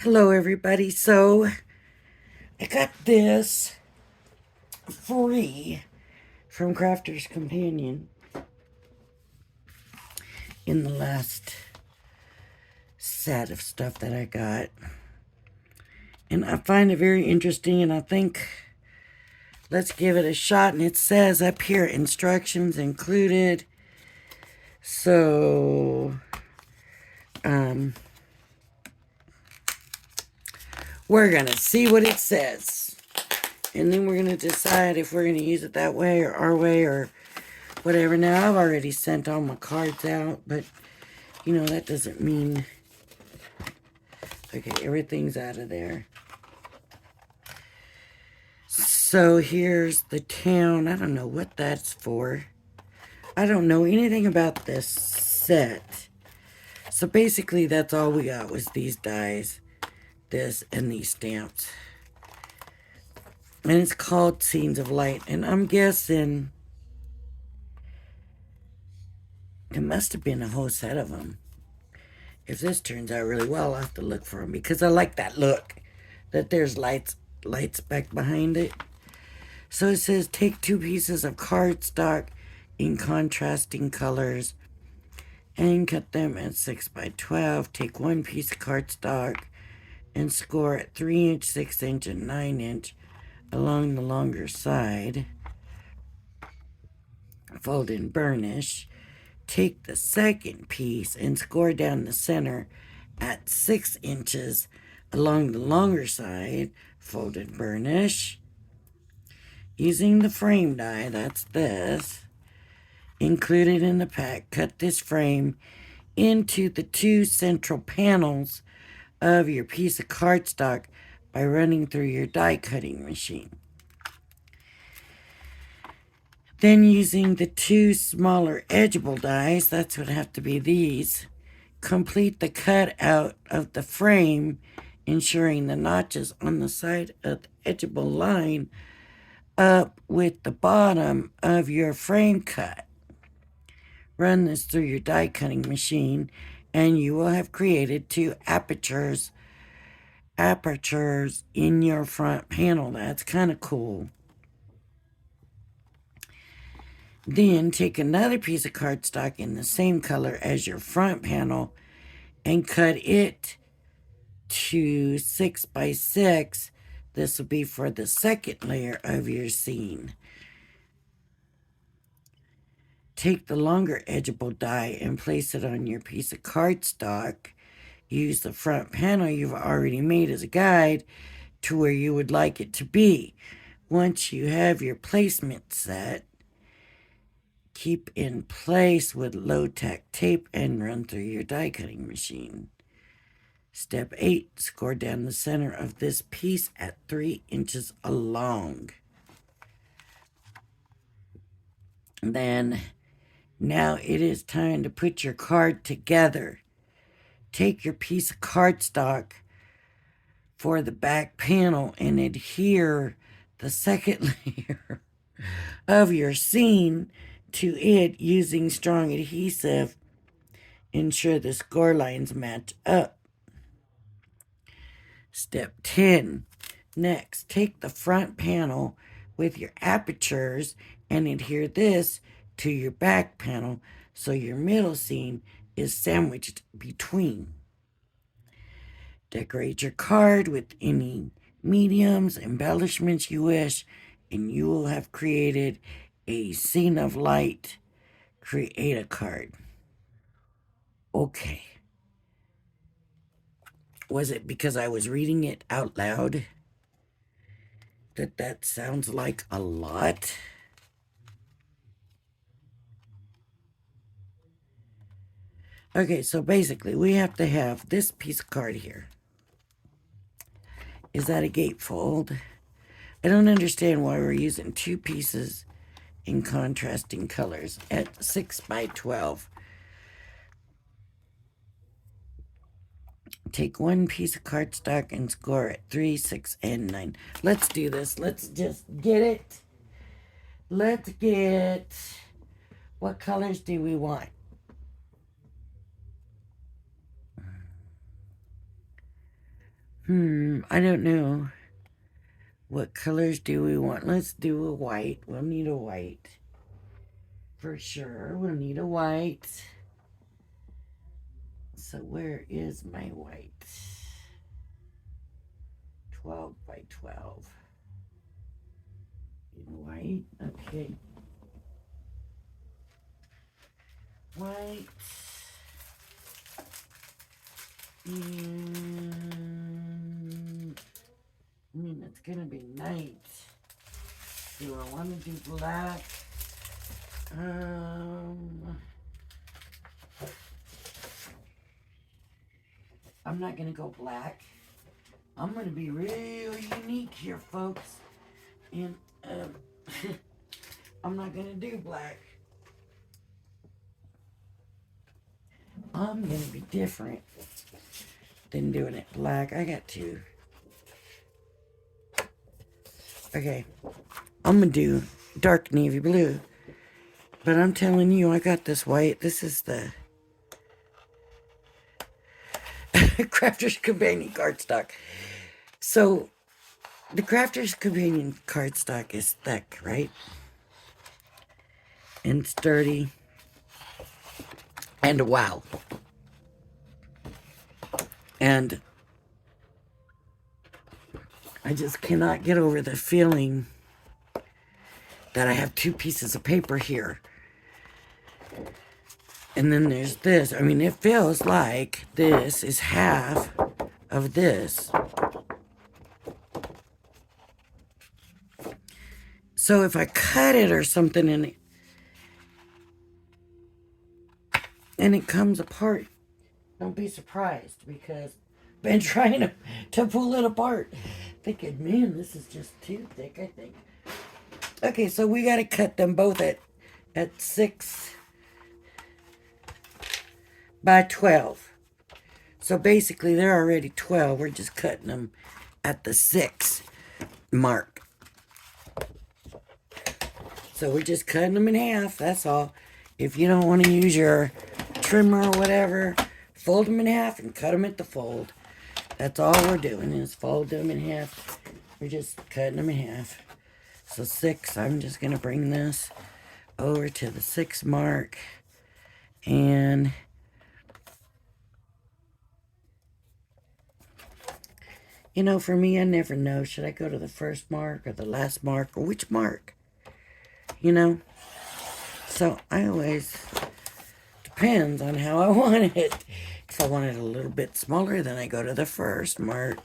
Hello, everybody. So, I got this free from Crafter's Companion in the last set of stuff that I got. And I find it very interesting, and I think let's give it a shot. And it says up here, instructions included. So, we're going to see what it says. And then we're going to decide if we're going to use it that way or our way or whatever. Now, I've already sent all my cards out, but, you know, that doesn't mean... Okay, everything's out of there. So, here's the town. I don't know what that's for. I don't know anything about this set. So, basically, that's all we got was these dies. This and these stamps. And it's called Scenes of Light. And I'm guessing... It must have been a whole set of them. If this turns out really well, I'll have to look for them because I like that look. That there's lights back behind it. So it says take 2 pieces of cardstock in contrasting colors and cut them at 6 by 12. Take 1 piece of cardstock and score at 3 inch, 6 inch, and 9 inch along the longer side. Fold and burnish. Take the second piece and score down the center at 6 inches along the longer side. Fold and burnish. Using the frame die, that's this, included in the pack, cut this frame into the 2 central panels of your piece of cardstock by running through your die cutting machine. Then using the 2 smaller edgeable dies, that's what have to be these, complete the cut out of the frame, ensuring the notches on the side of the edgeable line up with the bottom of your frame cut. Run this through your die cutting machine and you will have created 2 apertures in your front panel. That's kind of cool. Then take another piece of cardstock in the same color as your front panel and cut it to 6 by 6. This will be for the second layer of your scene. Take the longer edgeable die and place it on your piece of cardstock. Use the front panel you've already made as a guide to where you would like it to be. Once you have your placement set, keep in place with low-tack tape and run through your die cutting machine. Step 8, score down the center of this piece at 3 inches along. Then, now it is time to put your card together. Take your piece of cardstock for the back panel and adhere the second layer of your scene to it using strong adhesive. Ensure the score lines match up. Step 10. Next, take the front panel with your apertures and adhere this to your back panel so your middle scene is sandwiched between. Decorate your card with any mediums, embellishments you wish, and you will have created a scene of light. Create a card. Okay. Was it because I was reading it out loud that sounds like a lot? Okay, so basically we have to have this piece of card here. Is that a gatefold? I don't understand why we're using 2 pieces in contrasting colors at 6 by 12. Take 1 piece of cardstock and score at 3, 6, and 9. Let's do this. Let's just get it. Let's get... What colors do we want? I don't know. What colors do we want? Let's do a white. We'll need a white. For sure, we'll need a white. So where is my white? 12 by 12. In white, okay. White. And it's gonna be night. Do I want to do black? I'm not gonna go black. I'm gonna be real unique here, folks. And I'm not gonna do black. I'm gonna be different than doing it black. I got to. Okay, I'm gonna do dark navy blue. But I'm telling you, I got this white. This is the Crafter's Companion cardstock. So, the Crafter's Companion cardstock is thick, right? And sturdy. And wow. And I just cannot get over the feeling that I have two pieces of paper here. And then there's this. I mean, it feels like this is half of this. So if I cut it or something and it comes apart, don't be surprised, because I've been trying to pull it apart. Thinking, man, this is just too thick, I think. Okay, so we got to cut them both at 6 by 12. So basically, they're already 12. We're just cutting them at the 6 mark. So we're just cutting them in half, that's all. If you don't want to use your trimmer or whatever, fold them in half and cut them at the fold. That's all we're doing, is fold them in half. We're just cutting them in half. So 6, I'm just going to bring this over to the 6 mark. And you know, for me, I never know. Should I go to the first mark or the last mark or which mark? You know? So I always, depends on how I want it. If I want it a little bit smaller, then I go to the first mark.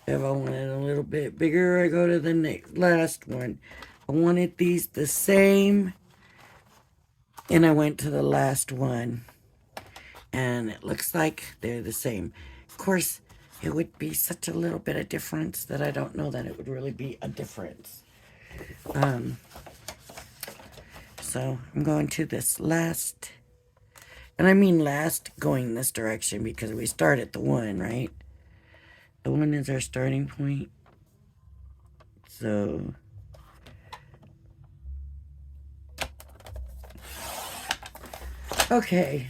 If I want it a little bit bigger, I go to the last one. I wanted these the same, and I went to the last one. And it looks like they're the same. Of course, it would be such a little bit of difference that I don't know that it would really be a difference. So I'm going to this last, and I mean last going this direction because we start at the 1, right? The 1 is our starting point. So okay.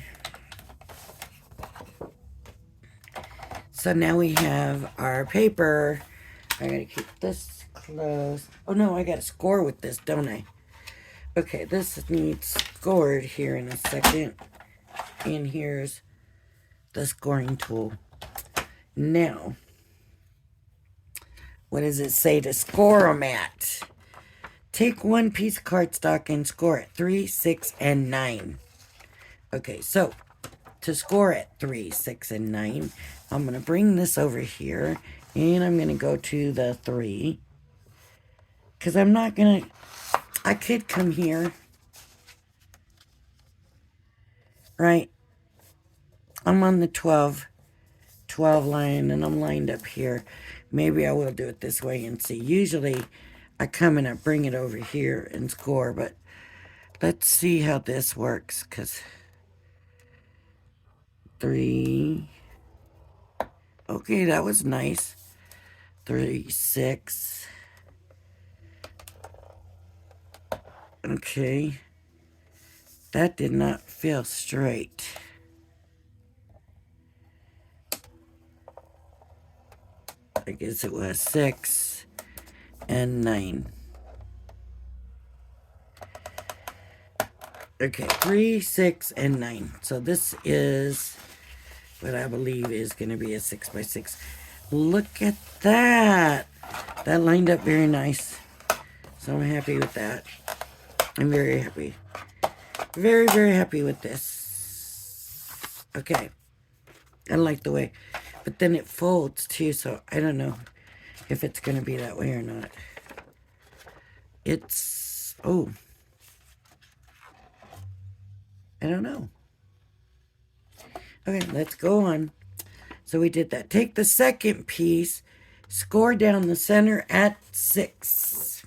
So now we have our paper. I gotta keep this close. Oh no, I gotta score with this, don't I? Okay, this needs scored here in a second. And here's the scoring tool. Now, what does it say to score them at? Take one piece of cardstock and score at 3, 6, and 9. Okay, so to score at 3, 6, and 9, I'm going to bring this over here, and I'm going to go to the 3. Because I'm not going to, I could come here, right? I'm on the 12 line, and I'm lined up here. Maybe I will do it this way and see. Usually, I come and I bring it over here and score, but let's see how this works, because 3, okay, that was nice. 3, 6, okay, that did not feel straight. I guess it was 6 and 9. Okay, 3, 6, and 9. So this is what I believe is going to be a 6 by 6. Look at that. That lined up very nice. So I'm happy with that. I'm very happy. Very, very happy with this. Okay. I like the way. But then it folds too, so I don't know if it's going to be that way or not. It's... Oh. I don't know. Okay, let's go on. So we did that. Take the second piece, score down the center at 6.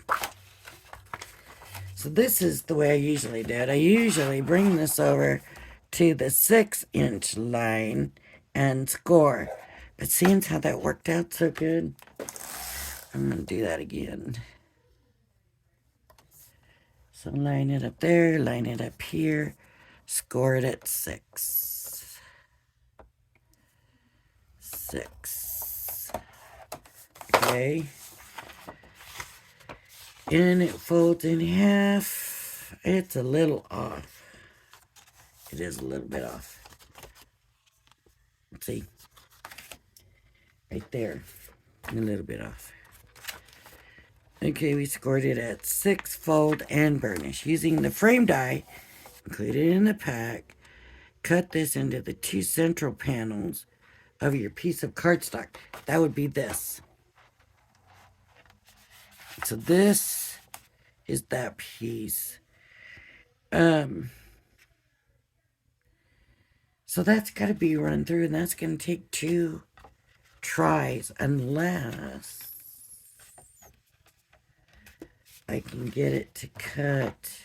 So this is the way I usually do it. I usually bring this over to the 6-inch line and score. But seeing how that worked out so good, I'm going to do that again. So line it up there, line it up here, score it at 6. 6. Okay. And it folds in half. It's a little off. It is a little bit off. Let's see. Right there. A little bit off. Okay, we scored it at 6, fold, and burnish. Using the frame die included in the pack, cut this into the 2 central panels of your piece of cardstock. That would be this. So this is that piece. So that's got to be run through, and that's going to take 2 tries unless I can get it to cut.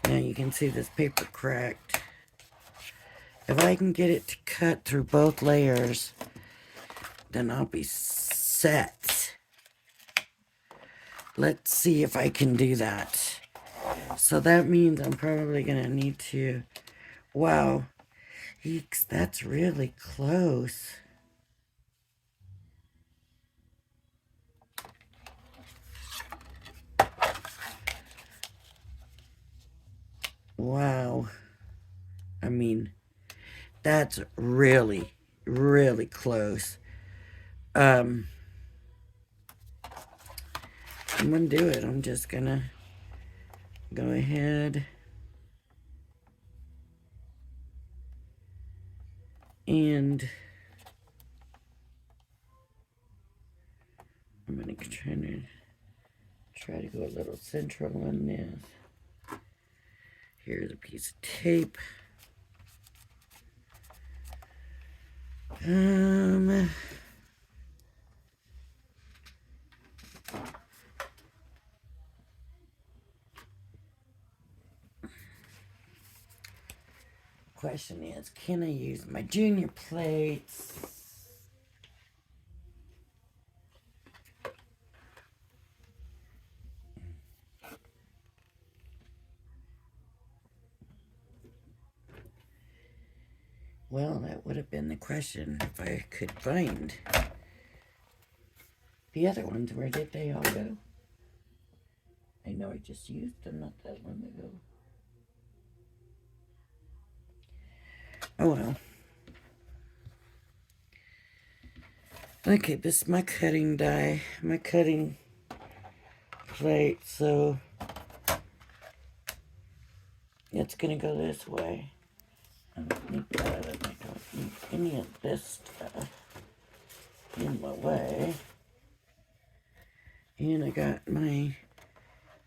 Now you can see this paper cracked. If I can get it to cut through both layers, then I'll be set. Let's see if I can do that. So that means I'm probably going to need to... Wow. Eeks, that's really close. Wow. I mean, that's really, really close. I'm going to do it. I'm just going to go ahead and I'm going to try to go a little central on this. Here's a piece of tape. Question is, can I use my junior plates? Well, that would have been the question if I could find the other ones. Where did they all go? I know I just used them not that long ago. Oh well. Okay, this is my cutting die, my cutting plate, so it's gonna go this way. I don't need that, I don't need any of this stuff in my way. And I got my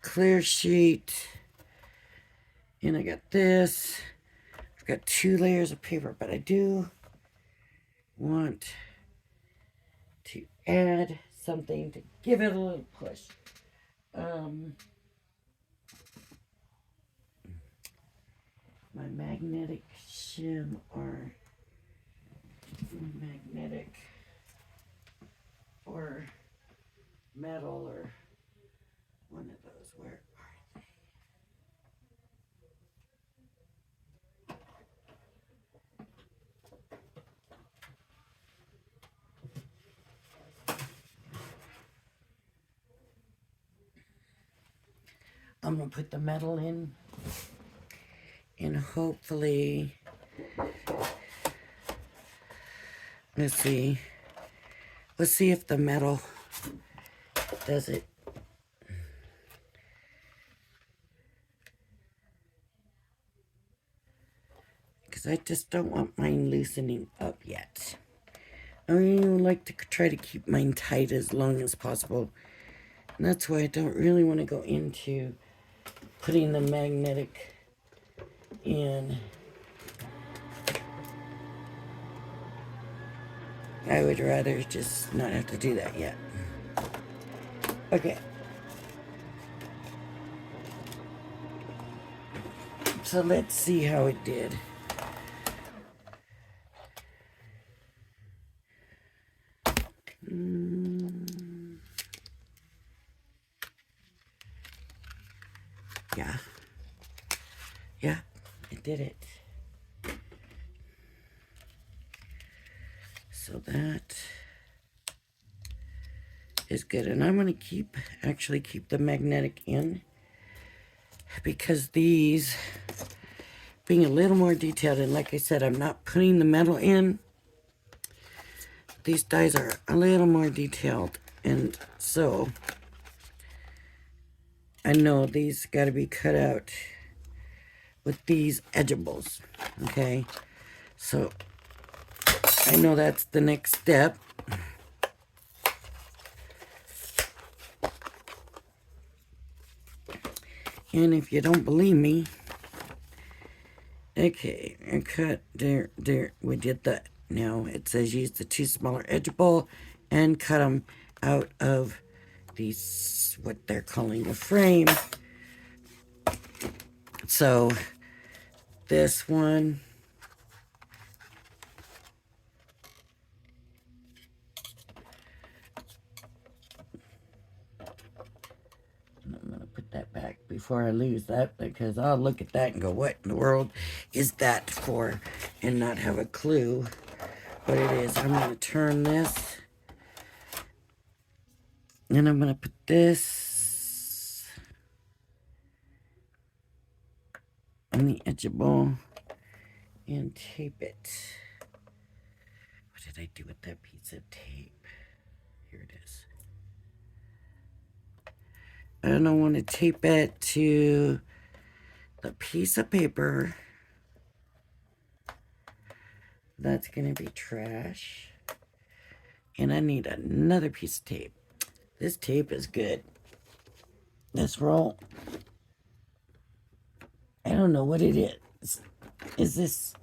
clear sheet, and I got this. I've got 2 layers of paper, but I do want to add something to give it a little push. My magnetic shim or magnetic or metal or one of those. Where are they? I'm going to put the metal in. And hopefully, let's see. Let's see if the metal does it. Because I just don't want mine loosening up yet. I like to try to keep mine tight as long as possible. And that's why I don't really want to go into putting the magnetic in. I would rather just not have to do that yet. Okay. So let's see how it did. Yeah. Yeah, it did it. So that is good. And I'm going to actually keep the magnetic in, because these, being a little more detailed, and like I said, I'm not putting the metal in. These dies are a little more detailed, and so I know these got to be cut out with these edgeables, okay? So I know that's the next step. And if you don't believe me, okay, I cut there, we did that. Now it says use the 2 smaller edgeable and cut them out of these, what they're calling a frame. So this one, I'm going to put that back before I lose that, because I'll look at that and go, what in the world is that for? And not have a clue what it is. I'm going to turn this, and I'm going to put this on the edgeable and tape it. What did I do with that piece of tape? Here it is. I don't want to tape it to the piece of paper. That's going to be trash. And I need another piece of tape. This tape is good. This roll, I don't know what it is. Is this?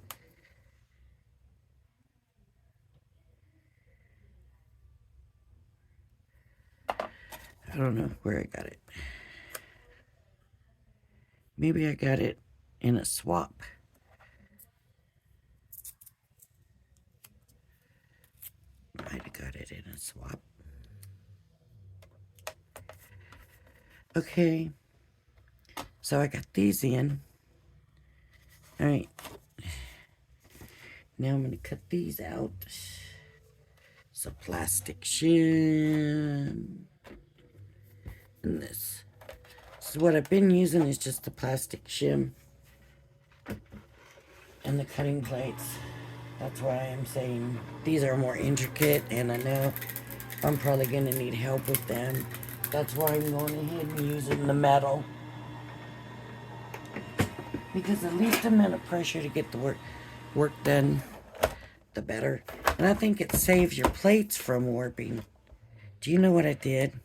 I don't know where I got it. Maybe I got it in a swap. Might have got it in a swap. Okay. So I got these in. All right. Now I'm going to cut these out. So plastic shim. And this. So what I've been using is just the plastic shim and the cutting plates. That's why I'm saying these are more intricate, and I know I'm probably going to need help with them. That's why I'm going ahead and using the metal. Because the least amount of pressure to get the work done, the better. And I think it saves your plates from warping. Do you know what I did?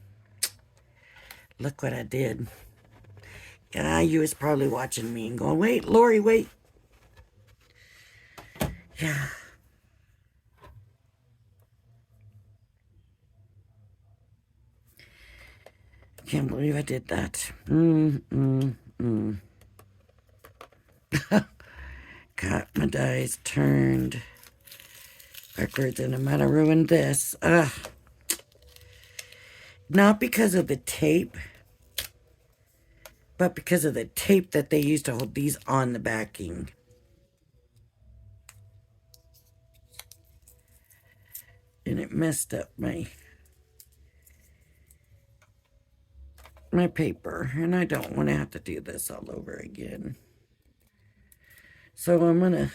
Look what I did. Yeah, you was probably watching me and going, wait, Lori, wait. Yeah. Can't believe I did that. Got my dies turned backwards, and I might have ruined this. Not because of the tape, but because of the tape that they used to hold these on the backing. And it messed up my... my paper, and I don't want to have to do this all over again. So I'm going to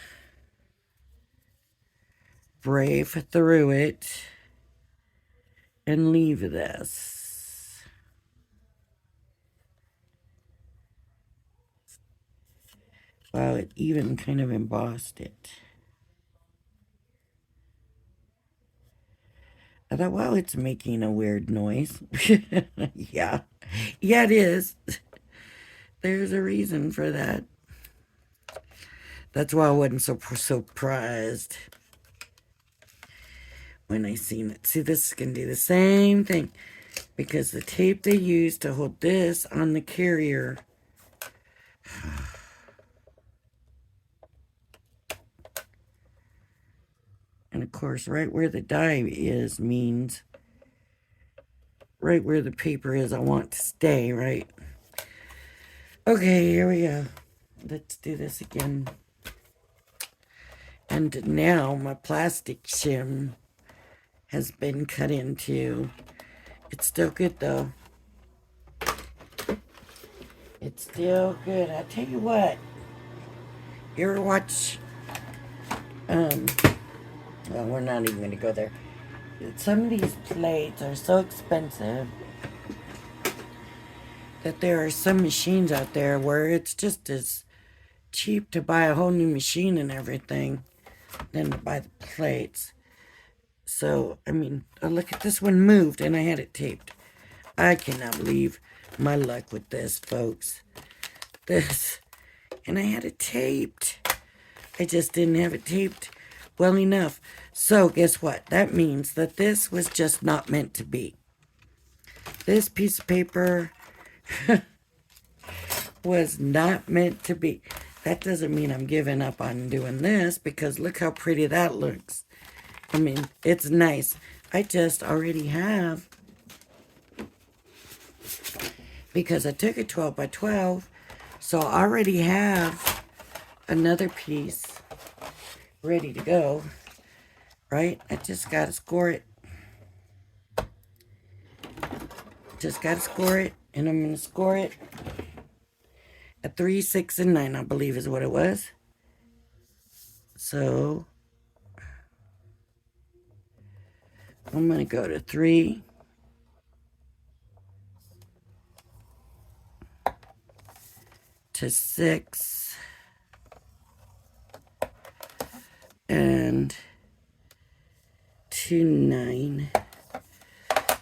brave through it and leave this. Wow, it even kind of embossed it. I thought, wow, it's making a weird noise. Yeah. Yeah, it is. There's a reason for that. That's why I wasn't so surprised when I seen it. See, this is going to do the same thing because the tape they used to hold this on the carrier. And of course, right where the die is means right where the paper is, I want to stay, right? Okay, here we go. Let's do this again. And now my plastic shim has been cut into. It's still good though. It's still good. I tell you what. You ever watch, well, we're not even going to go there. Some of these plates are so expensive that there are some machines out there where it's just as cheap to buy a whole new machine and everything than to buy the plates. So, I mean, oh, look at this one moved and I had it taped. I cannot believe my luck with this, folks. This, and I had it taped. I just didn't have it taped well enough. So, guess what? That means that this was just not meant to be. This piece of paper was not meant to be. That doesn't mean I'm giving up on doing this because look how pretty that looks. I mean, it's nice. I just already have, because I took a 12 by 12, so I already have another piece ready to go, right? I just got to score it. Just got to score it, and I'm going to score it at 3, 6, and 9, I believe is what it was. So I'm going to go to 3, to 6, and to 9.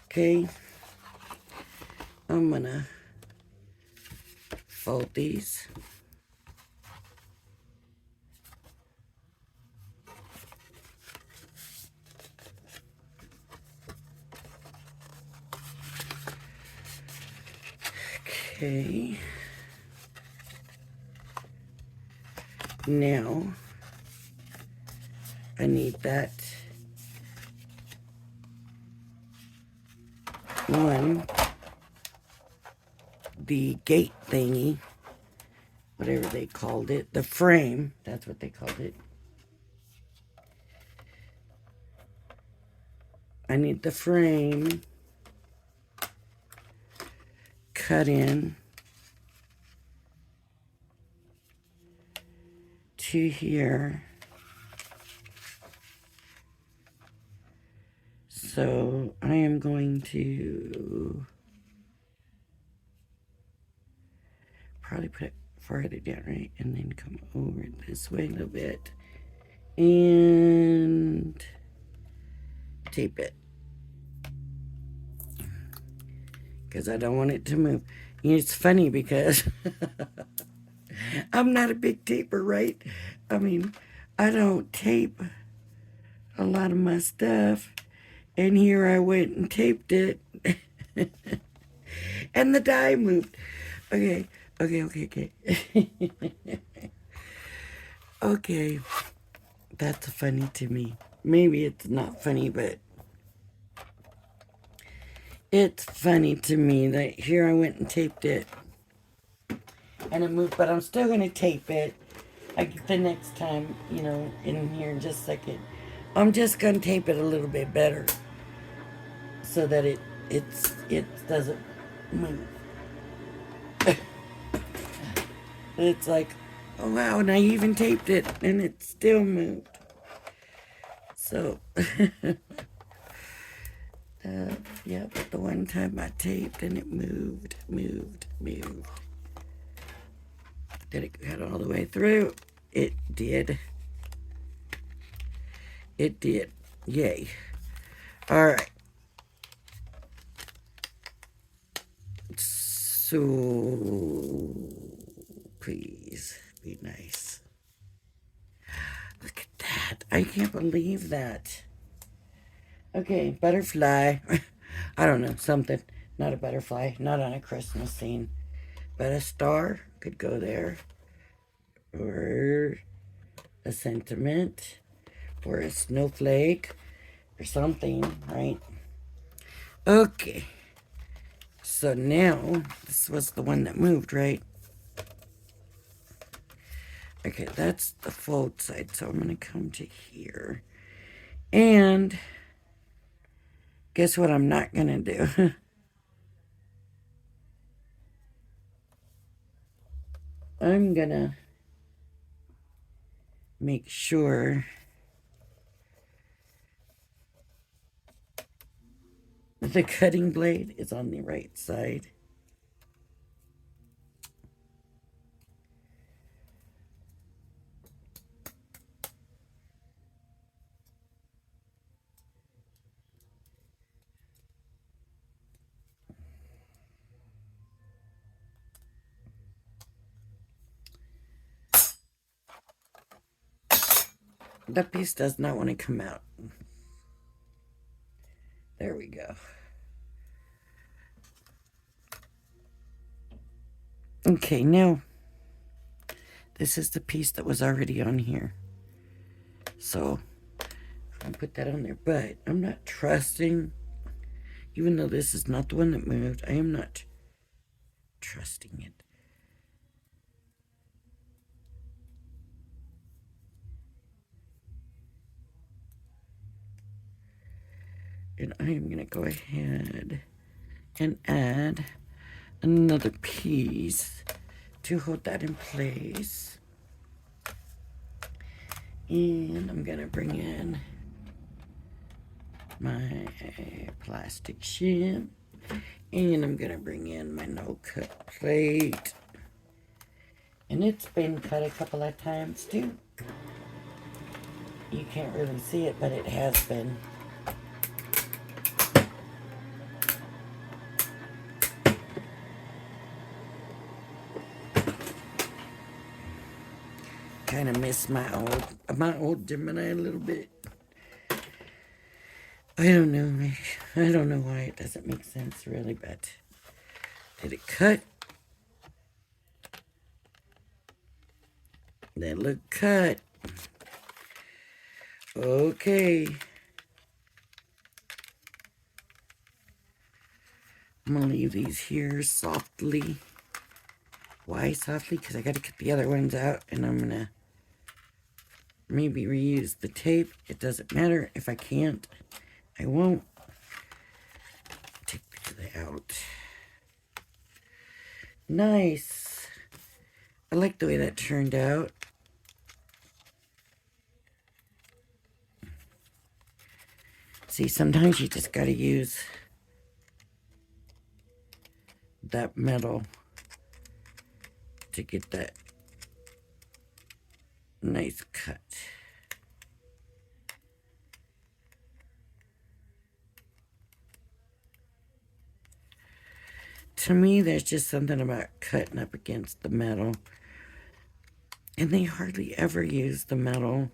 Okay. I'm going to fold these. Okay. Now, I need that one, the gate thingy, whatever they called it, the frame, that's what they called it. I need the frame cut in to here. So I am going to probably put it farther down, right? And then come over this way a little bit and tape it. Because I don't want it to move. It's funny because I'm not a big taper, right? I mean, I don't tape a lot of my stuff. And here I went and taped it. And the die moved. Okay. Okay. That's funny to me. Maybe it's not funny, but it's funny to me that here I went and taped it. And it moved, but I'm still going to tape it. The next time, in here in just a second. I'm just going to tape it a little bit better so that it doesn't move. It's like, oh wow, and I even taped it and it still moved. So, yeah, but the one time I taped and it moved. Did it get all the way through? It did. It did. Yay. All right. So, please be nice. Look at that. I can't believe that. Okay, butterfly. I don't know, something. Not a butterfly, not on a Christmas scene. But a star could go there. Or a sentiment. Or a snowflake. Or something, right? Okay. So now, this was the one that moved, right? Okay, that's the fold side. So I'm going to come to here. And guess what I'm not going to do? I'm going to make sure the cutting blade is on the right side. That piece does not want to come out. There we go. Okay, now this is the piece that was already on here. So I'll put that on there. But I'm not trusting, even though this is not the one that moved, I am not trusting it. And I am going to go ahead and add another piece to hold that in place. And I'm going to bring in my plastic shim. And I'm going to bring in my no-cut plate. And it's been cut a couple of times too. You can't really see it, but it has been. Kind of miss my old Gemini a little bit. I don't know. I don't know why it doesn't make sense really, but did it cut? That look cut. Okay. I'm gonna leave these here softly. Why softly? Because I gotta cut the other ones out, and I'm gonna maybe reuse the tape. It doesn't matter. If I can't, I won't. Take that out. Nice. I like the way that turned out. See, sometimes you just gotta use that metal to get that nice cut. To me, there's just something about cutting up against the metal. And they hardly ever use the metal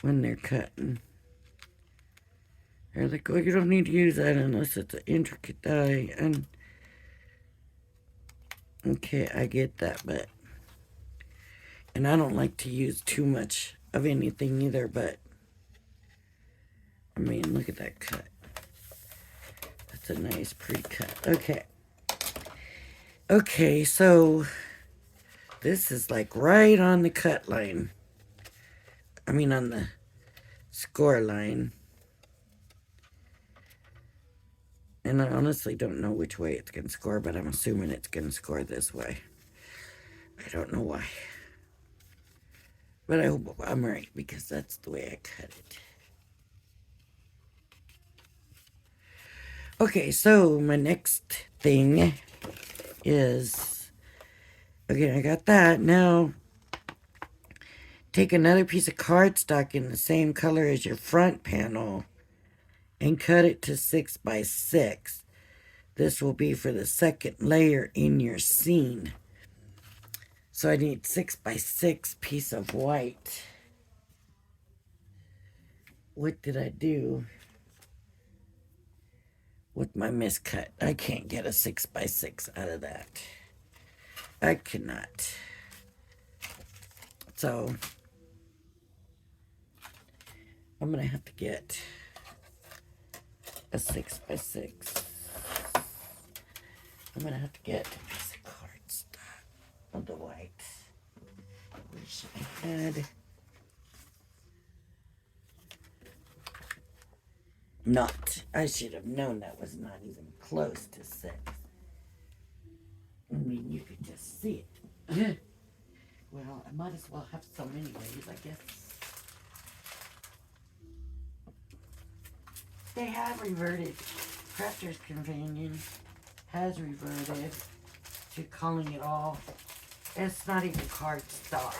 when they're cutting. They're like, oh, you don't need to use that unless it's an intricate die. And okay, I get that, but and I don't like to use too much of anything either, but I mean, look at that cut. That's a nice pre-cut. Okay, so this is like right on the cut line. I mean, on the score line. And I honestly don't know which way it's going to score, but I'm assuming it's going to score this way. I don't know why. But I hope I'm right, because that's the way I cut it. Okay, so my next thing is, okay, I got that. Now, take another piece of cardstock in the same color as your front panel and cut it to 6 by 6. This will be for the second layer in your scene. So I need 6 by 6 piece of white. What did I do with my miscut? I can't get a 6 by 6 out of that. I cannot. So I'm gonna have to get a 6 by 6. I'm gonna have to get a piece of cardstock of the white. Wish I had. Not. I should have known that was not even close to 6. I mean, you could just see it. Well, I might as well have some anyways, I guess. They have reverted. Crafter's Companion has reverted to calling it all. It's not even cardstock.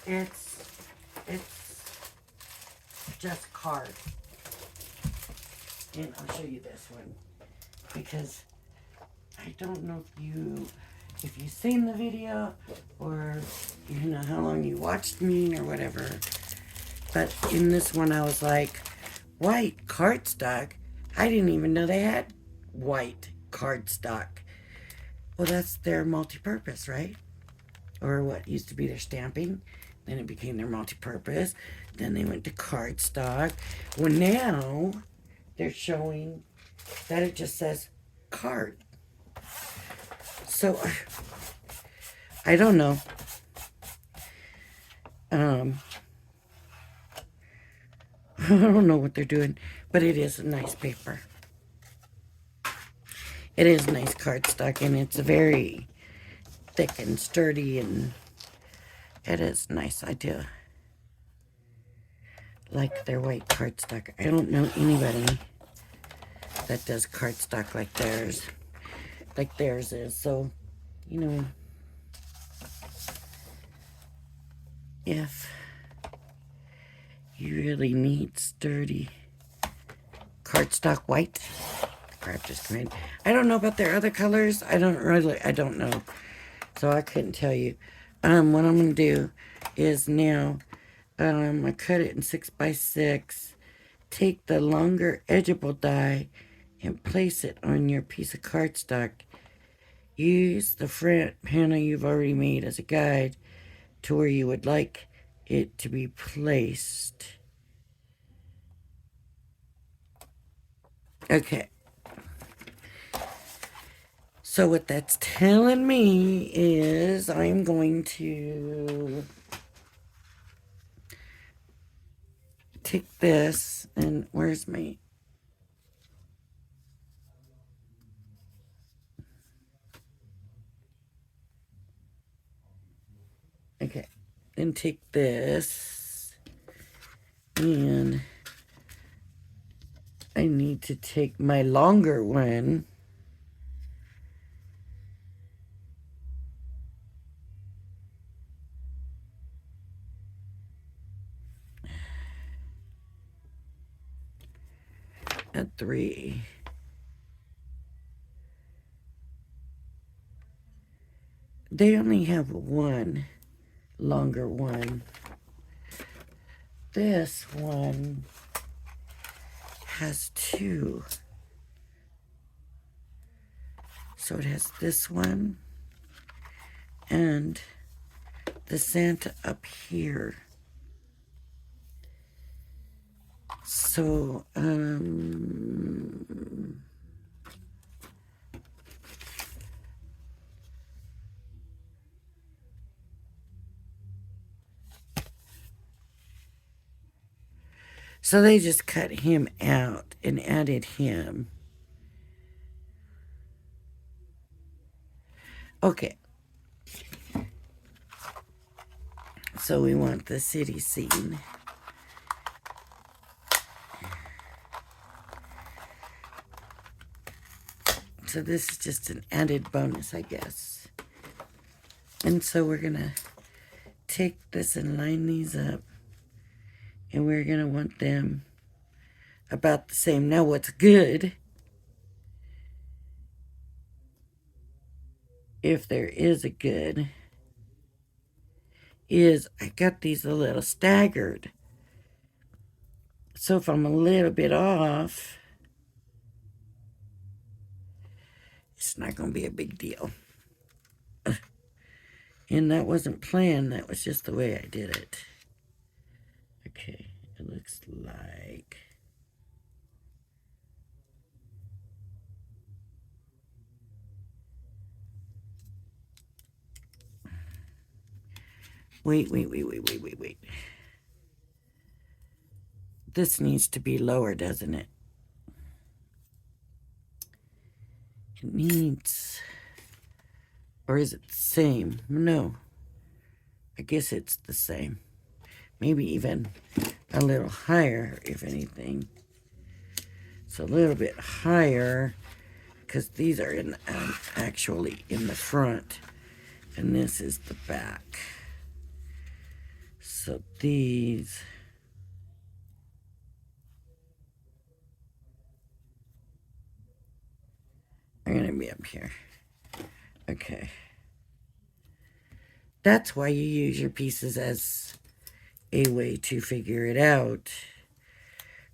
It's just card. And I'll show you this one, because I don't know if you've seen the video, or you know how long you watched me or whatever, but in this one I was like, white cardstock? I didn't even know they had white cardstock. Well, that's their multi-purpose, right? Or what used to be their stamping, then it became their multi-purpose, then they went to cardstock. Well, now they're showing that it just says card. So I don't know. I don't know what they're doing, but it is a nice paper. It is nice cardstock, and it's very thick and sturdy, and it is nice. I do like their white cardstock. I don't know anybody that does cardstock like theirs is. So, you know, if you really need sturdy cardstock white, Crafter's Command. I don't know about their other colors. I don't know. So I couldn't tell you. What I'm going to do is now, I cut it in 6 by 6. Take the longer edgeable die and place it on your piece of cardstock. Use the front panel you've already made as a guide to where you would like it to be placed. Okay. So what that's telling me is I'm going to take this, and where's my... Okay. Then take this, and I need to take my longer one, at 3. They only have one longer one. This one has 2. So it has this one and the Santa up here. So, so they just cut him out and added him. Okay. So we want the city scene. So this is just an added bonus, I guess. And so we're going to take this and line these up. And we're going to want them about the same. Now what's good, if there is a good, is I got these a little staggered. So if I'm a little bit off, it's not going to be a big deal. And that wasn't planned. That was just the way I did it. Okay, it looks like... Wait. This needs to be lower, doesn't it? It needs... Or is it the same? No. I guess it's the same. Maybe even a little higher, if anything. It's a little bit higher because these are actually in the front. And this is the back. So these... are going to be up here. Okay. That's why you use your pieces as a way to figure it out,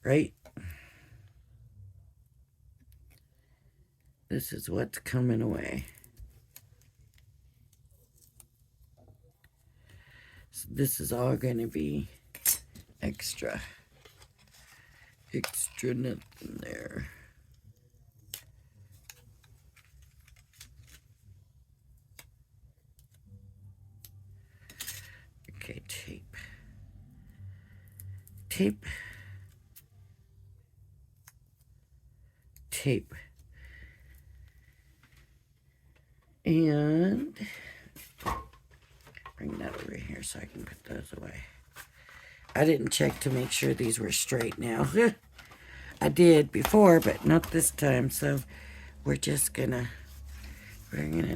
right? This is what's coming away. So this is all going to be extra. Extra nothing there. Okay, tape. Tape. Tape. And bring that over here so I can put those away. I didn't check to make sure these were straight now. I did before, but not this time. So we're gonna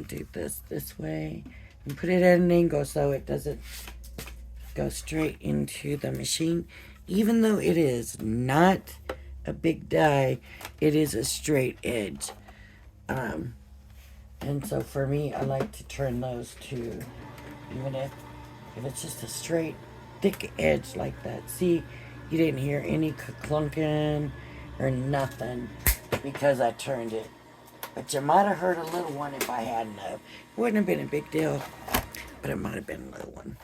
do this way and put it at an angle so it doesn't go straight into the machine. Even though it is not a big die, it is a straight edge. And so for me, I like to turn those to, even if it's just a straight, thick edge like that. See, you didn't hear any clunking or nothing because I turned it. But you might have heard a little one if I hadn't have. It wouldn't have been a big deal, but it might have been a little one.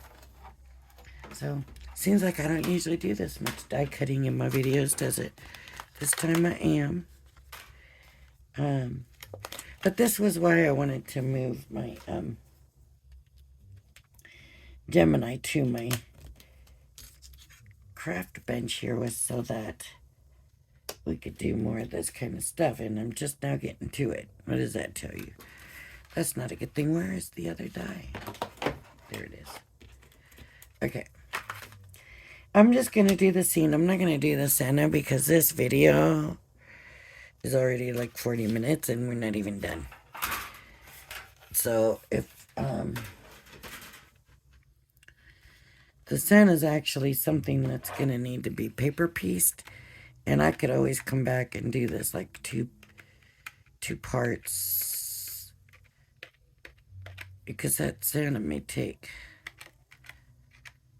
So, seems like I don't usually do this much die cutting in my videos, does it? This time I am. But this was why I wanted to move my Gemini to my craft bench here, was so that we could do more of this kind of stuff. And I'm just now getting to it. What does that tell you? That's not a good thing. Where is the other die? There it is. Okay. I'm just going to do the scene. I'm not going to do the Santa because this video is already like 40 minutes and we're not even done. So if the Santa is actually something that's going to need to be paper pieced, and I could always come back and do this like two parts, because that Santa may take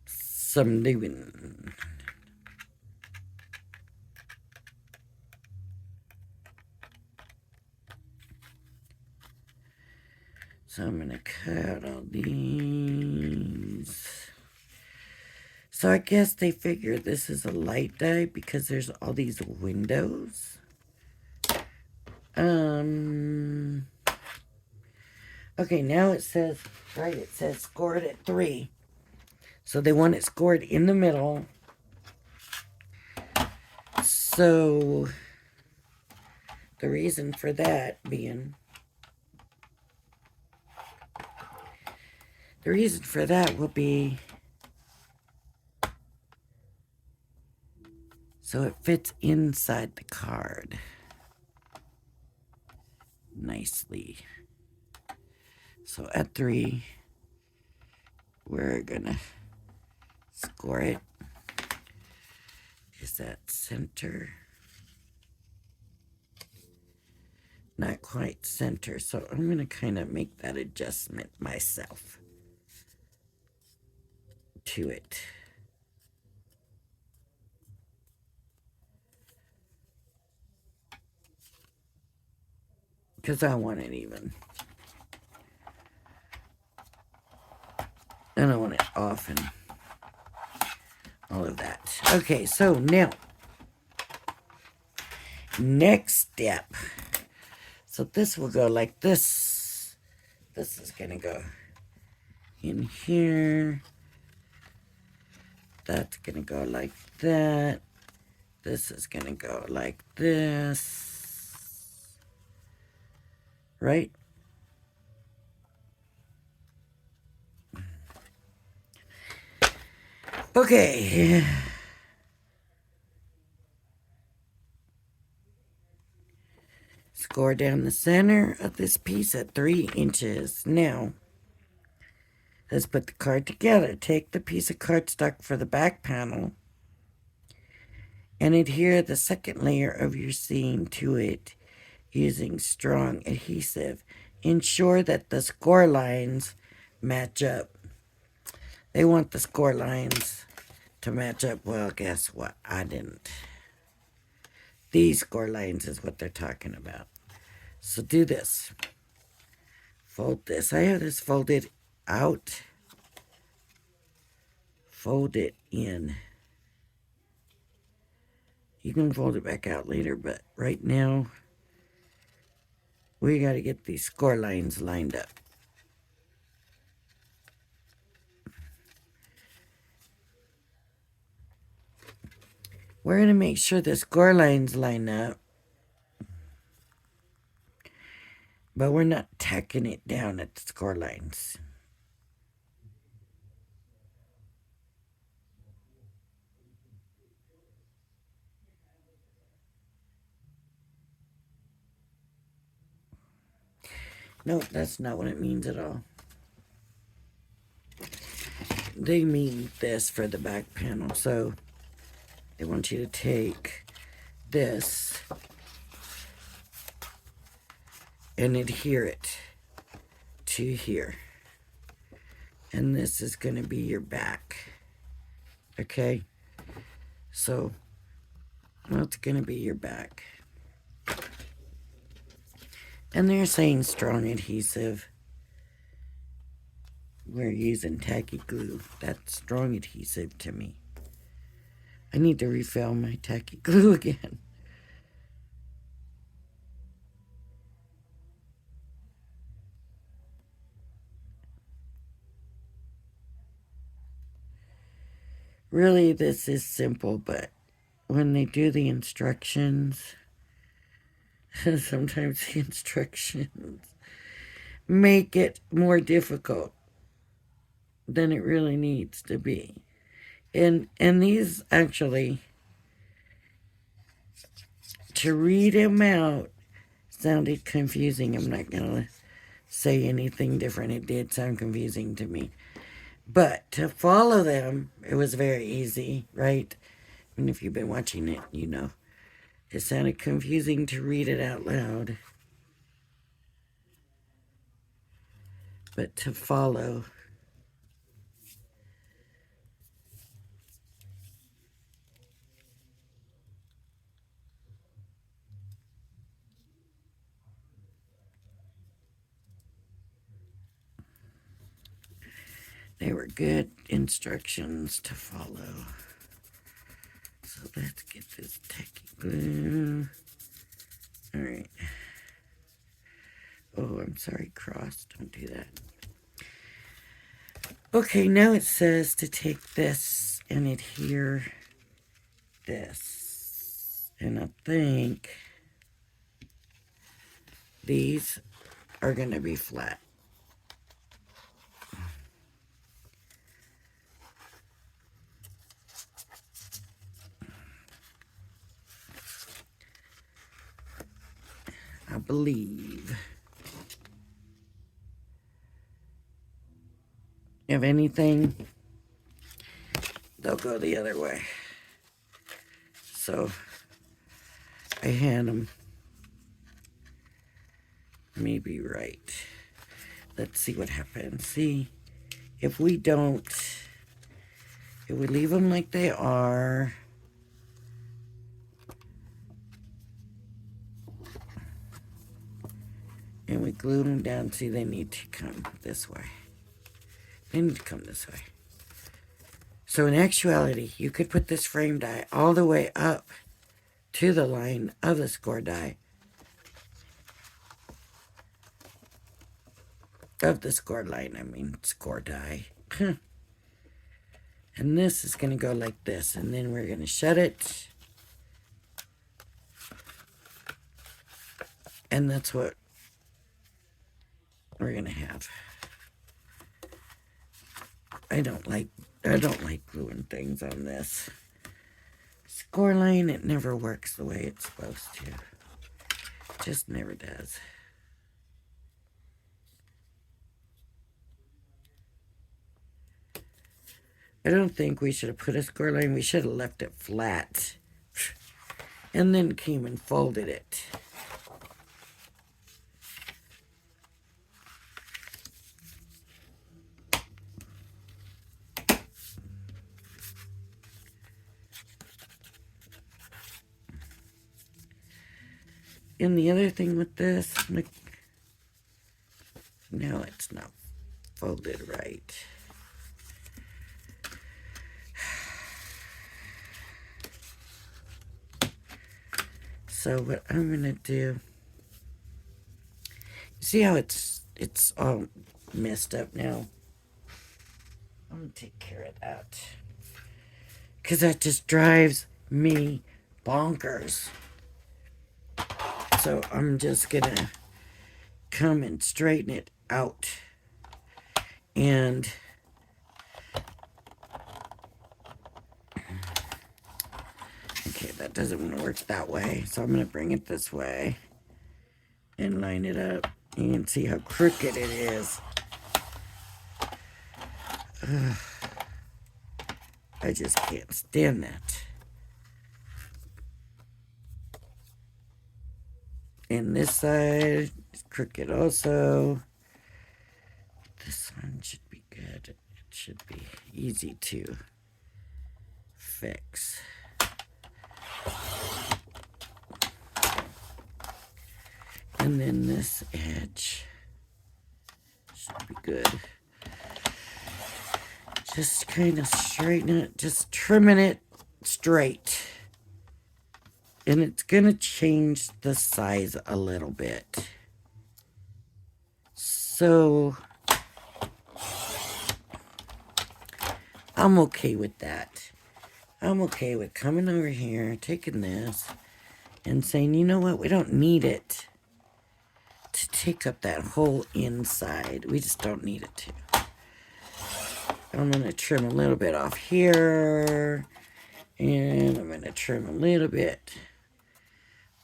some doing. So I'm going to cut all these. So I guess they figure this is a light die because there's all these windows. Okay, now it says, right, it says scored at 3. So they want it scored in the middle. So the reason for that being The reason for that will be so it fits inside the card nicely. So at 3, we're gonna score it. Is that center? Not quite center, so I'm gonna kind of make that adjustment myself to it. Because I want it even. I don't want it off and all of that. Okay, so now, next step. So this will go like this. This is going to go in here. That's going to go like that. This is going to go like this. Right? Okay. Score down the center of this piece at 3 inches. Now, let's put the card together. Take the piece of cardstock for the back panel and adhere the second layer of your seam to it using strong adhesive. Ensure that the score lines match up. They want the score lines to match up. Well, guess what? I didn't. These score lines is what they're talking about. So do this. Fold this. I have this folded out. Fold it in. You can fold it back out later, but right now, we got to get these score lines lined up. We're going to make sure the score lines line up, but we're not tacking it down at the score lines. No, that's not what it means at all. They mean this for the back panel, so they want you to take this and adhere it to here. And this is going to be your back. Okay? So, that's going to be your back. And they're saying strong adhesive. We're using tacky glue. That's strong adhesive to me. I need to refill my tacky glue again. Really, this is simple, but when they do the instructions, sometimes the instructions make it more difficult than it really needs to be. And these actually, to read them out, sounded confusing. I'm not going to say anything different. It did sound confusing to me. But to follow them, it was very easy, right? And if you've been watching it, you know. It sounded confusing to read it out loud. But to follow, they were good instructions to follow. So let's get this tacky glue. All right. Oh, I'm sorry, cross. Don't do that. Okay, now it says to take this and adhere this. And I think these are going to be flat. I believe. If anything, they'll go the other way. So I had them maybe right. Let's see what happens. See, if we don't, if we leave them like they are, and we glue them down, see, they need to come this way. They need to come this way. So in actuality, you could put this frame die all the way up to the line of the score die. Of the score line, I mean score die. And this is going to go like this, and then we're going to shut it. And that's what we're going to have. I don't like gluing things on this score line. It never works the way it's supposed to. It just never does. I don't think we should have put a score line. We should have left it flat and then came and folded it. And the other thing with this, look, now it's not folded right. So what I'm gonna do, see how it's all messed up now? I'm gonna take care of that, because that just drives me bonkers. So I'm just gonna come and straighten it out. And okay, that doesn't want to work that way. So I'm gonna bring it this way and line it up. You can see how crooked it is. I just can't stand that. And this side is crooked also. This one should be good. It should be easy to fix. And then this edge should be good. Just kind of straighten it, just trimming it straight. And it's going to change the size a little bit. So I'm okay with that. I'm okay with coming over here, taking this, and saying, you know what, we don't need it to take up that whole inside. We just don't need it to. I'm going to trim a little bit off here, and I'm going to trim a little bit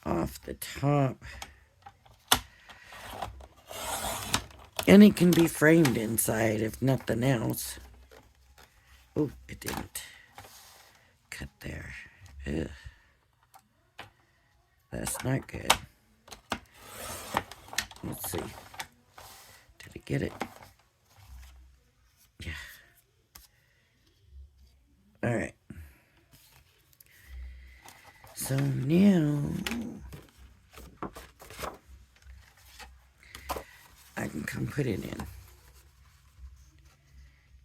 off the top. And it can be framed inside if nothing else. Oh, it didn't cut there. Ugh. That's not good. Let's see. Did I get it? Yeah. Alright. So now I can come put it in.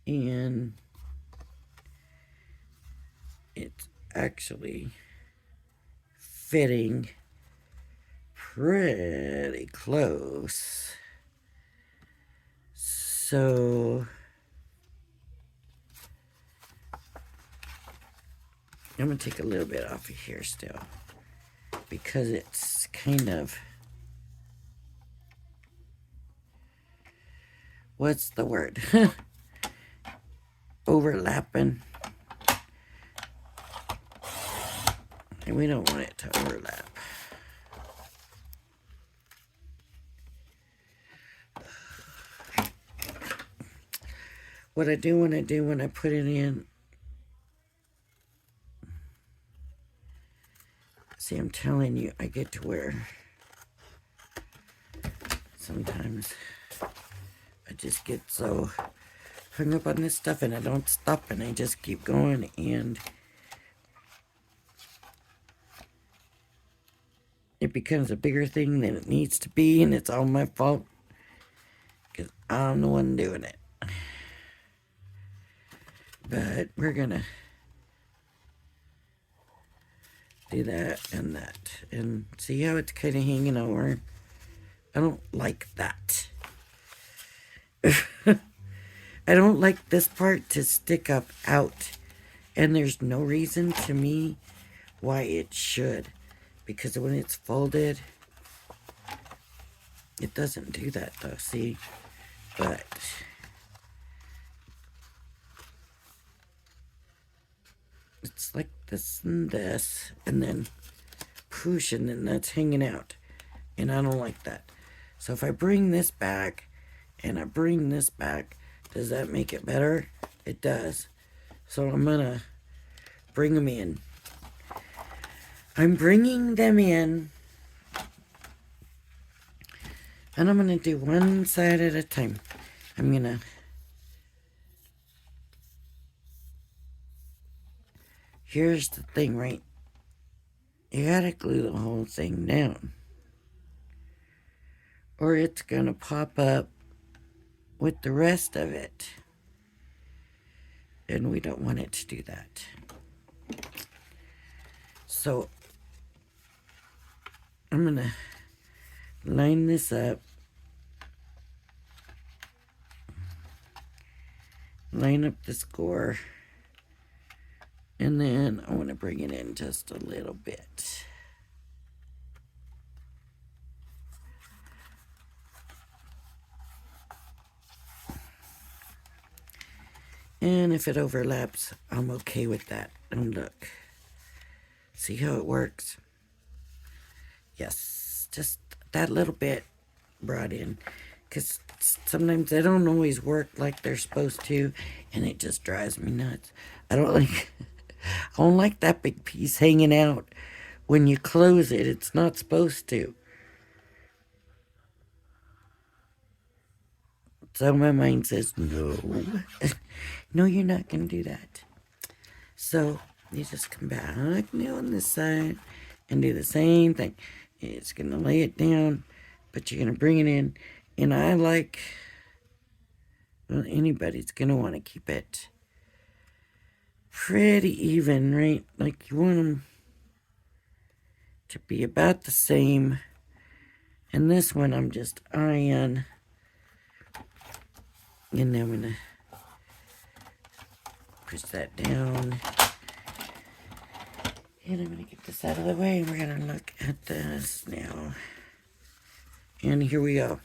And it's actually fitting pretty close. So I'm going to take a little bit off of here still, because it's kind of, what's the word? Overlapping. And we don't want it to overlap. what I do want to do when I put it in, see, I'm telling you, I get to where sometimes I just get so hung up on this stuff and I don't stop and I just keep going, and it becomes a bigger thing than it needs to be, and it's all my fault because I'm the one doing it. But we're gonna do that and see how it's kind of hanging over. I don't like that. I don't like this part to stick up out, and there's no reason to me why it should, because when it's folded, it doesn't do that though, see? But it's like this and this, and then push, and then that's hanging out, and I don't like that. So if I bring this back and I bring this back, does that make it better? It does. So I'm gonna bring them in. I'm bringing them in, and I'm gonna do one side at a time. I'm gonna here's the thing, right? You gotta glue the whole thing down, or it's gonna pop up with the rest of it, and we don't want it to do that. So I'm gonna line this up, line up the score, and then I want to bring it in just a little bit. And if it overlaps, I'm okay with that. And look, see how it works? Yes, just that little bit brought in, because sometimes they don't always work like they're supposed to, and it just drives me nuts. I don't like that big piece hanging out when you close it. It's not supposed to. So my mind says no. No, you're not going to do that. So you just come back now on this side and do the same thing. It's going to lay it down, but you're going to bring it in. And I like, well, anybody's going to want to keep it pretty even, right? Like you want them to be about the same. And this one I'm just eyeing. And then I'm going to push that down. And I'm going to get this out of the way. We're going to look at this now. And here we go.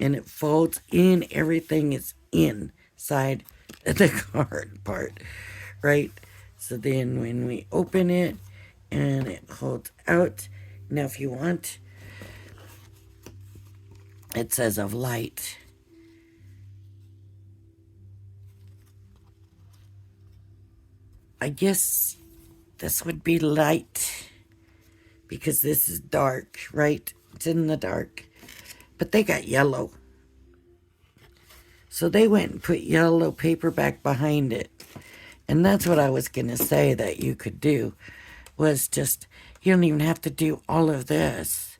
And it folds in. Everything is inside the card part, right? So then when we open it and it holds out. Now if you want, it says of light. I guess this would be light because this is dark, right? It's in the dark. But they got yellow. So they went and put yellow paper back behind it. And that's what I was going to say that you could do, was just, you don't even have to do all of this.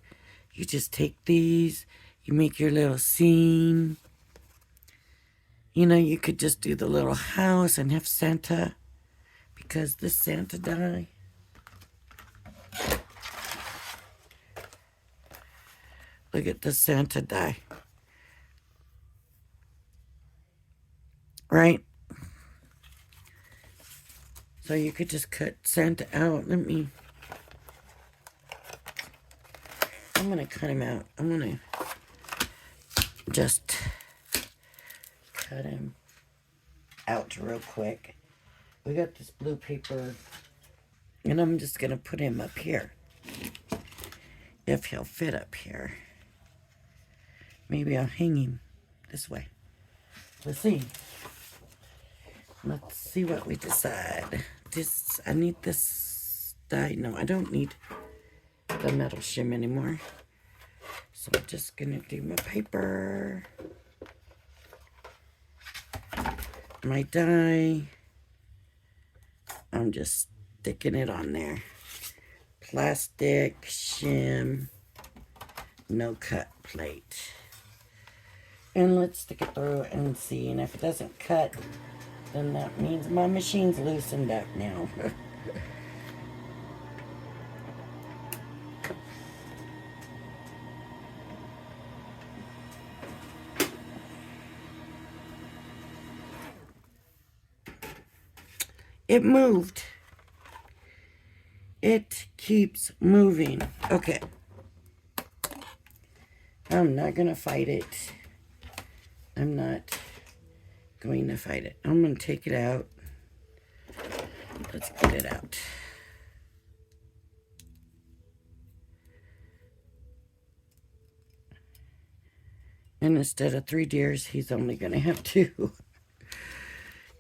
You just take these, you make your little scene. You know, you could just do the little house and have Santa, because this Santa die. Look at the Santa die. Right? So you could just cut Santa out. I'm going to cut him out. I'm going to just cut him out real quick. We got this blue paper, and I'm just going to put him up here, if he'll fit up here. Maybe I'll hang him this way. Let's see. Let's see what we decide. I need this die. No, I don't need the metal shim anymore. So I'm just gonna do my paper, my die. I'm just sticking it on there. Plastic shim, no cut plate. And let's stick it through and see. And if it doesn't cut, then that means my machine's loosened up now. It moved. It keeps moving. Okay. I'm not going to fight it. I'm not going to fight it. I'm going to take it out. Let's get it out. And instead of 3 deers, he's only going to have 2.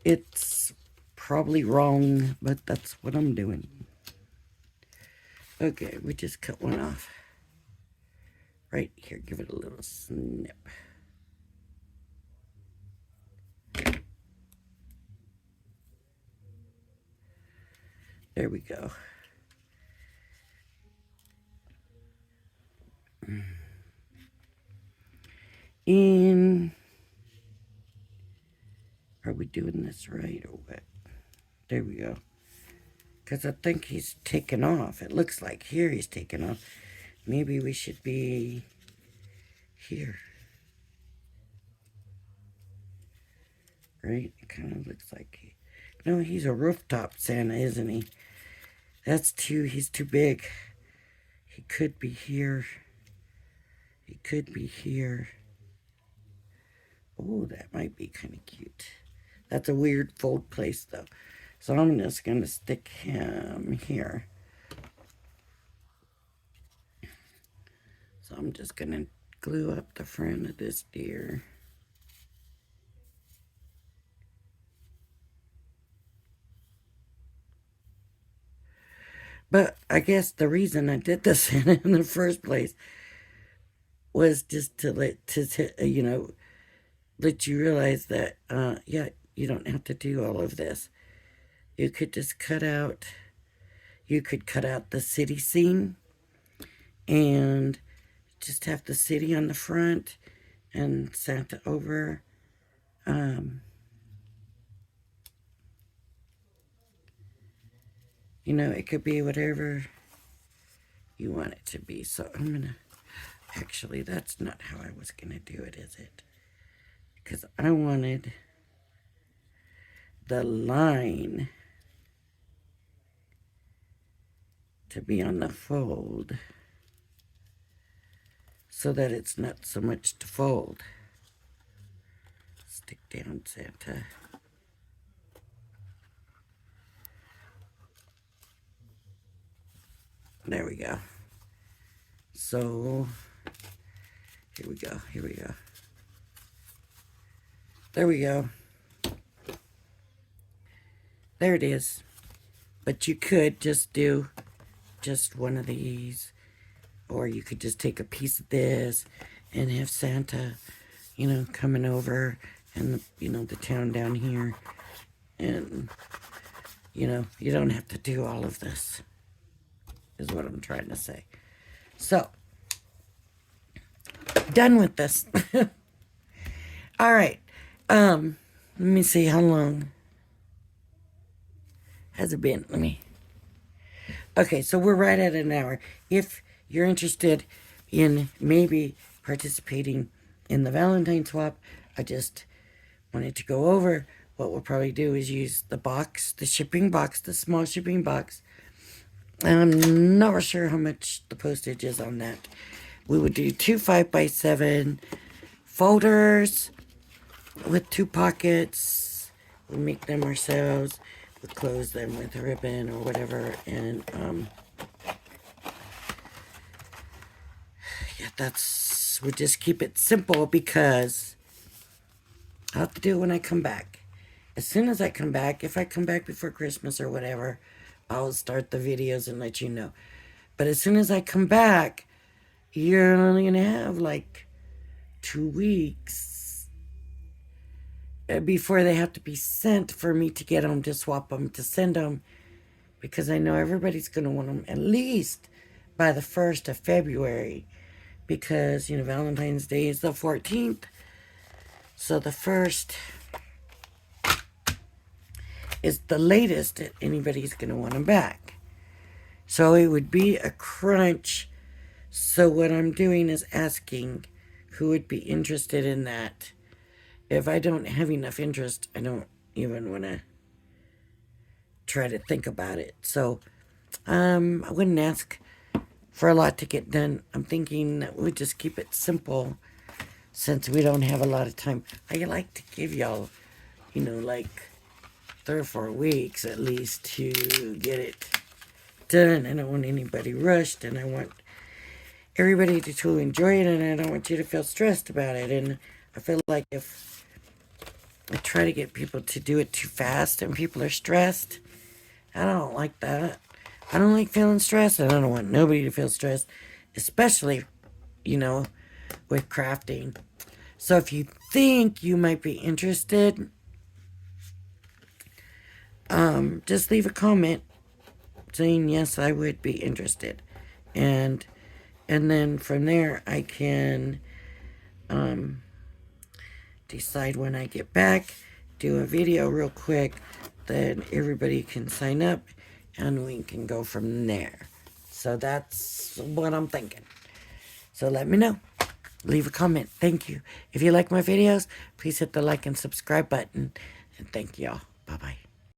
It's probably wrong, but that's what I'm doing. Okay, we just cut one off. Right here, give it a little snip. There we go. And are we doing this right or what? There we go. Because I think he's taken off. It looks like here he's taken off. Maybe we should be here. Right? It kind of looks like no, he's a rooftop Santa, isn't he? He's too big. He could be here. He could be here. Oh, that might be kind of cute. That's a weird fold place, though. So I'm just going to stick him here. So I'm just going to glue up the front of this deer. But I guess the reason I did this in the first place was just to let you realize that, yeah, you don't have to do all of this. You could just cut out the city scene and just have the city on the front and Santa over. It could be whatever you want it to be. So I'm going to, actually, that's not how I was going to do it, is it? Because I wanted the line to be on the fold so that it's not so much to fold. Stick down, Santa. There we go. So, here we go. There we go. There it is. But you could just do just one of these, or you could just take a piece of this and have Santa, coming over and, the town down here. And, you don't have to do all of this, is what I'm trying to say. So, done with this. All right. Let me see how long has it been. Okay, so we're right at an hour. If you're interested in maybe participating in the Valentine Swap, I just wanted to go over what we'll probably do is use the box, the shipping box, the small shipping box. And I'm not sure how much the postage is on that. We would do 2 5x7 folders with 2 pockets. We'll make them ourselves. We'll close them with ribbon or whatever. And yeah, we'll just keep it simple because I'll have to do it when I come back. As soon as I come back, if I come back before Christmas or whatever, I'll start the videos and let you know. But as soon as I come back, you're only going to have like 2 weeks before they have to be sent for me to get them, to swap them, to send them, because I know everybody's going to want them at least by the 1st of February, because, you know, Valentine's Day is the 14th. So the 1st is the latest that anybody's going to want them back. So it would be a crunch. So what I'm doing is asking who would be interested in that. If I don't have enough interest, I don't even want to try to think about it. So I wouldn't ask for a lot to get done. I'm thinking that we'll just keep it simple since we don't have a lot of time. I like to give y'all, you know, like 3 or 4 weeks at least to get it done. I don't want anybody rushed, and I want everybody to enjoy it, and I don't want you to feel stressed about it. And I feel like if I try to get people to do it too fast and people are stressed, I don't like that. I don't like feeling stressed, and I don't want nobody to feel stressed, especially, you know, with crafting. So if you think you might be interested, just leave a comment saying yes, I would be interested, and then from there I can decide when I get back, do a video real quick, then everybody can sign up, and we can go from there. So that's what I'm thinking. So let me know. Leave a comment. Thank you. If you like my videos, please hit the like and subscribe button. And thank y'all. Bye-bye.